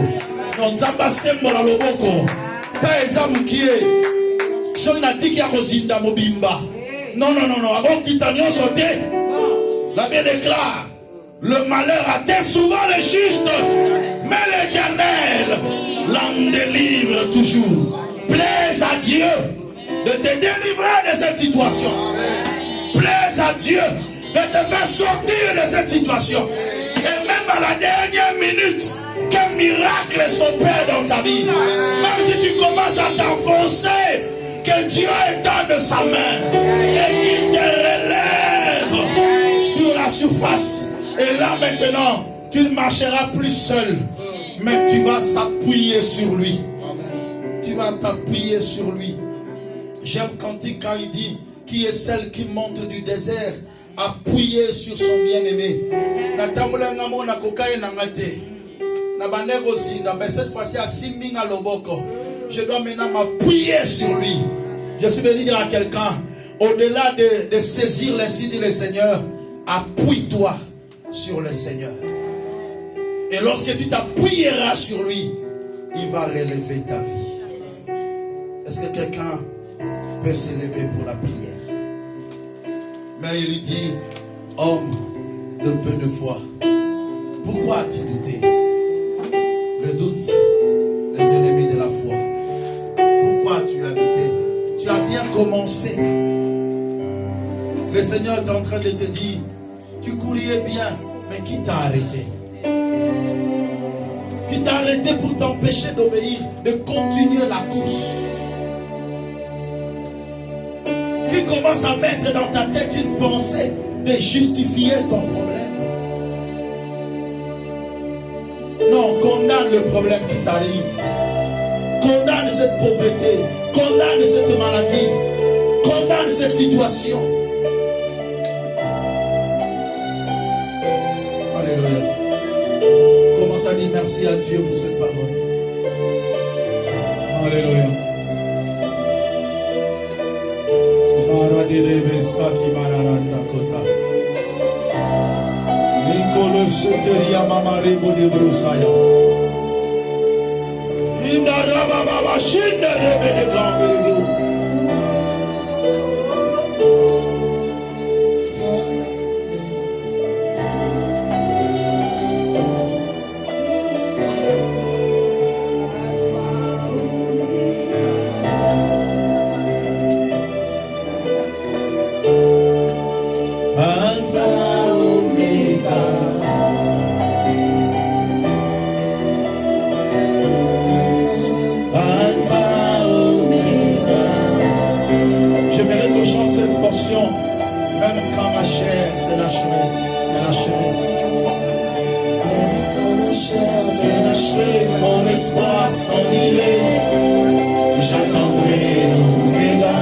Non zamba sembola loboko. Ta ezamu kie. So na tiki ya kozinda mobimba. Non. Avant qu'il t'agnon sauté. La Bible déclare, le malheur atteint souvent les justes, mais l'Éternel l'en délivre toujours. Plaise à Dieu de te délivrer de cette situation. Plaise à Dieu de te faire sortir de cette situation. Et même à la dernière minute, qu'un miracle s'opère dans ta vie. Même si tu commences à t'enfoncer, que Dieu étende sa main et qu'il te relève sur la surface. Et là maintenant, tu ne marcheras plus seul, mais tu vas s'appuyer sur lui. Tu vas t'appuyer sur lui. J'aime quand il dit, qui est celle qui monte du désert, appuyée sur son bien-aimé. Mais cette fois-ci, à Siminga Loboko, je dois maintenant m'appuyer sur lui. Je suis venu dire à quelqu'un, au-delà de saisir les signes du Seigneur, appuie-toi sur le Seigneur. Et lorsque tu t'appuieras sur lui, il va relever ta vie. Est-ce que quelqu'un peut s'élever pour la prière? Mais il dit, homme de peu de foi, pourquoi as-tu douté? Le doute, les ennemis de la foi. Pourquoi tu as douté? Tu as bien commencé. Le Seigneur est en train de te dire, tu courais bien, mais qui t'a arrêté? Qui t'a arrêté pour t'empêcher d'obéir, de continuer la course? Qui commence à mettre dans ta tête une pensée de justifier ton problème? Non, condamne le problème qui t'arrive. Condamne cette pauvreté. Condamne cette maladie. Condamne cette situation. Alléluia. Commence à dire merci à Dieu pour cette parole. Alléluia. Même quand ma chair se lâcherait, même quand ma chair me lâcherait, mon espoir s'en irait. J'attendrai Oméga,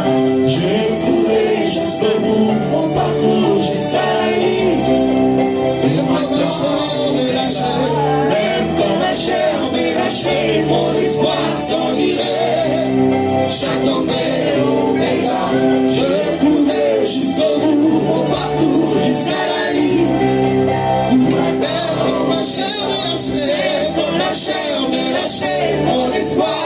je courrai jusqu'au bout, mon parcours jusqu'à la ligne. Même quand ma chair me lâcherait, même quand ma chair me lâcherait, mon espoir s'en irait. J'attendrai Oméga, je courrai jusqu'au bout, mon parcours jusqu'à la ligne. Même quand ma chair me lâcherait, quand ma chair me lâcherait, mon espoir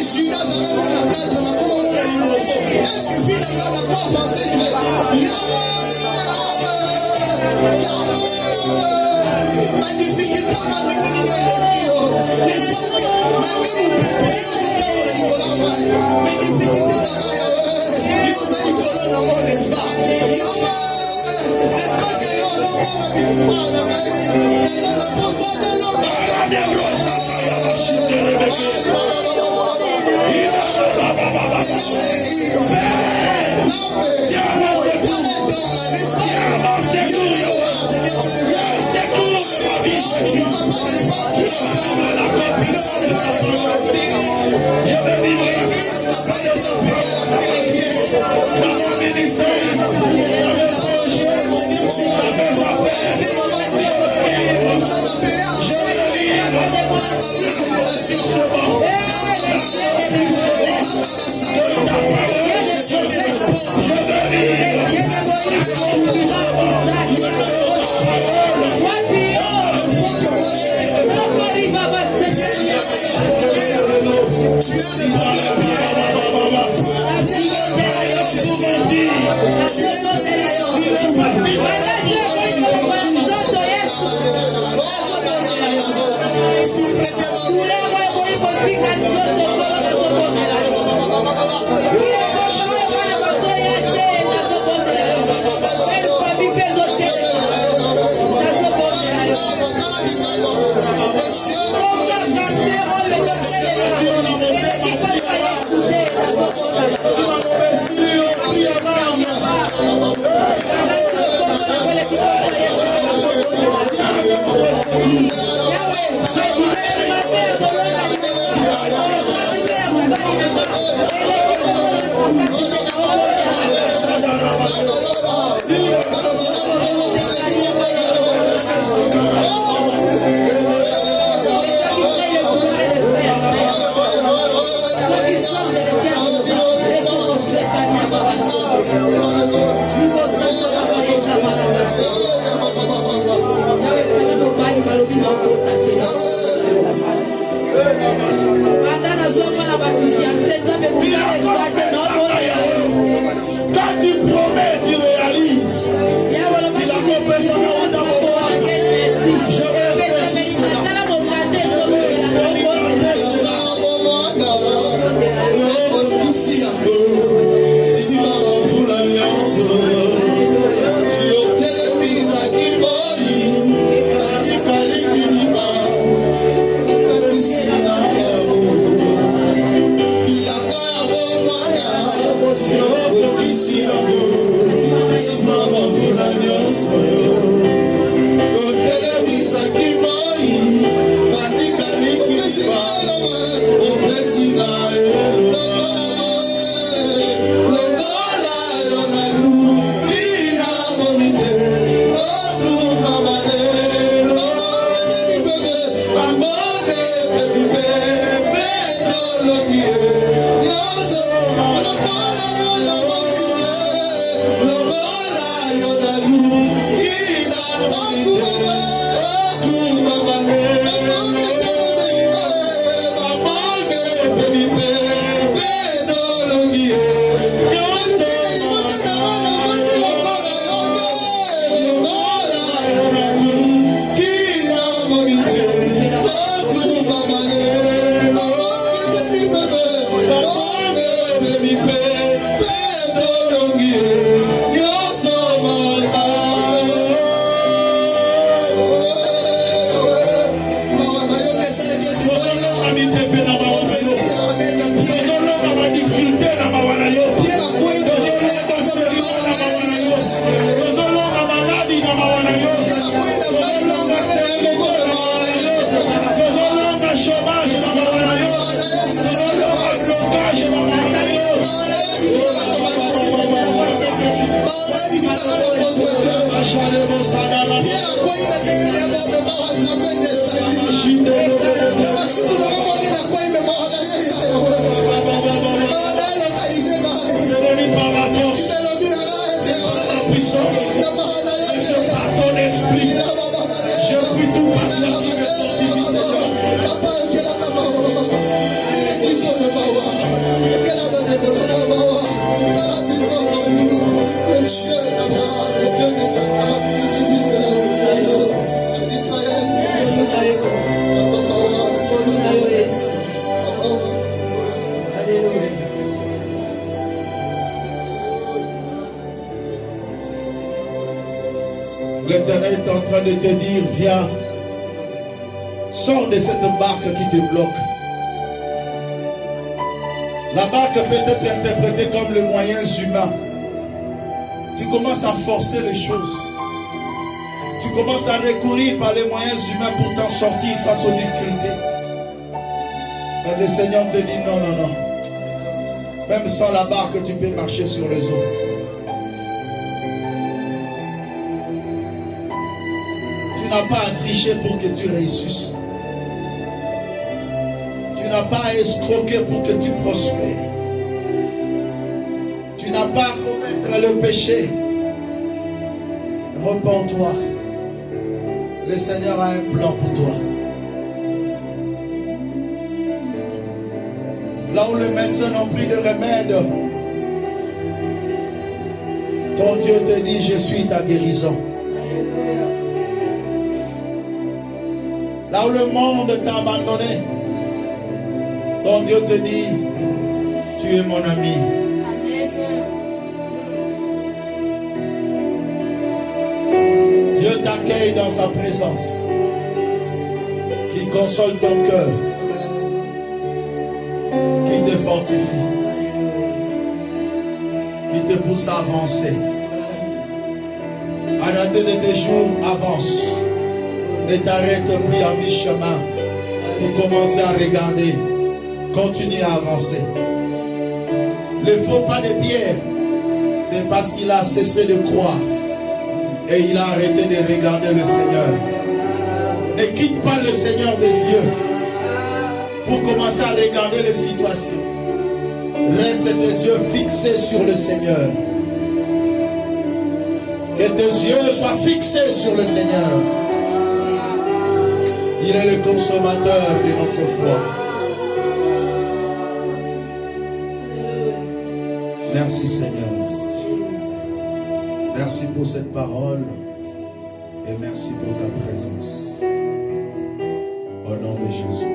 Est-ce que finalement la croix avancée tu es ma difficulté m'a devenu de l'eau. N'est-ce pas que malgré mon pépé, c'était au Nicolas Mai. Mes difficultés là-bas, Yahweh, yo c'est Nicolas Namo, n'est-ce pas? Yahweh, n'est-ce pas que yo l'homme va vivre mal, n'est-ce pas la poste de l'homme? Je prie tout par la l'Éternel est en train de te dire, viens, sors de cette barque qui te bloque. La barque peut être interprétée comme les moyens humains. Tu commences à forcer les choses. Tu commences à recourir par les moyens humains pour t'en sortir face aux difficultés. Mais le Seigneur te dit non, non, non. Même sans la barque, tu peux marcher sur les eaux. Tu n'as pas à tricher pour que tu réussisses. Tu n'as pas à escroquer pour que tu prospères. Tu n'as pas à commettre le péché. Repens-toi. Le Seigneur a un plan pour toi. Là où les médecins n'ont plus de remède, ton Dieu te dit, je suis ta guérison. Là où le monde t'a abandonné, ton Dieu te dit, tu es mon ami. Dieu t'accueille dans sa présence, qui console ton cœur, qui te fortifie, qui te pousse à avancer. À dater de tes jours, avance. Ne t'arrête plus à mi-chemin pour commencer à regarder. Continue à avancer. Le faux pas de Pierre, c'est parce qu'il a cessé de croire et il a arrêté de regarder le Seigneur. Ne quitte pas le Seigneur des yeux pour commencer à regarder les situations. Reste tes yeux fixés sur le Seigneur. Que tes yeux soient fixés sur le Seigneur. Il est le consommateur de notre foi. Merci Seigneur. Merci pour cette parole et merci pour ta présence. Au nom de Jésus.